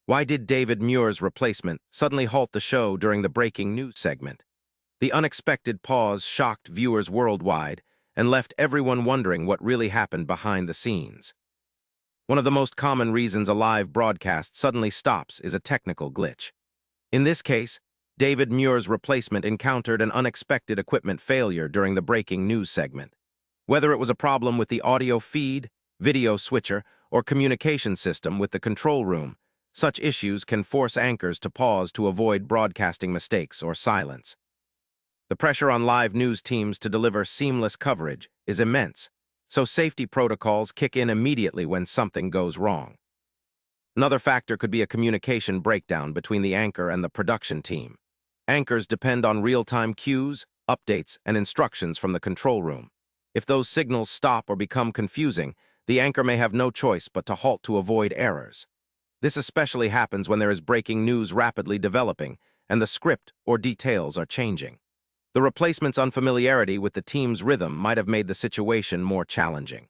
Why did David Muir's replacement suddenly halt the show during the breaking news segment? The unexpected pause shocked viewers worldwide and left everyone wondering what really happened behind the scenes. One of the most common reasons a live broadcast suddenly stops is a technical glitch. In this case, David Muir's replacement encountered an unexpected equipment failure during the breaking news segment. Whether it was a problem with the audio feed, video switcher, or communication system with the control room, such issues can force anchors to pause to avoid broadcasting mistakes or silence. The pressure on live news teams to deliver seamless coverage is immense, so safety protocols kick in immediately when something goes wrong. Another factor could be a communication breakdown between the anchor and the production team. Anchors depend on real-time cues, updates, and instructions from the control room. If those signals stop or become confusing, the anchor may have no choice but to halt to avoid errors. This especially happens when there is breaking news rapidly developing and the script or details are changing. The replacement's unfamiliarity with the team's rhythm might have made the situation more challenging.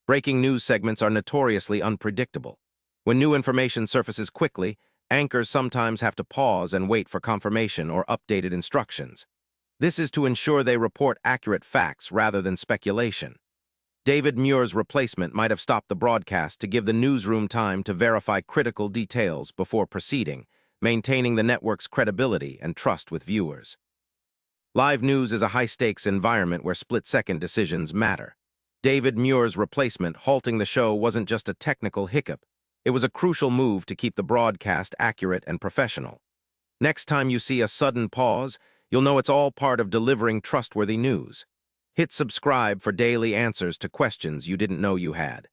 Breaking news segments are notoriously unpredictable. When new information surfaces quickly, anchors sometimes have to pause and wait for confirmation or updated instructions. This is to ensure they report accurate facts rather than speculation. David Muir's replacement might have stopped the broadcast to give the newsroom time to verify critical details before proceeding, maintaining the network's credibility and trust with viewers. Live news is a high-stakes environment where split-second decisions matter. David Muir's replacement halting the show wasn't just a technical hiccup. It was a crucial move to keep the broadcast accurate and professional. Next time you see a sudden pause, you'll know it's all part of delivering trustworthy news. Hit subscribe for daily answers to questions you didn't know you had.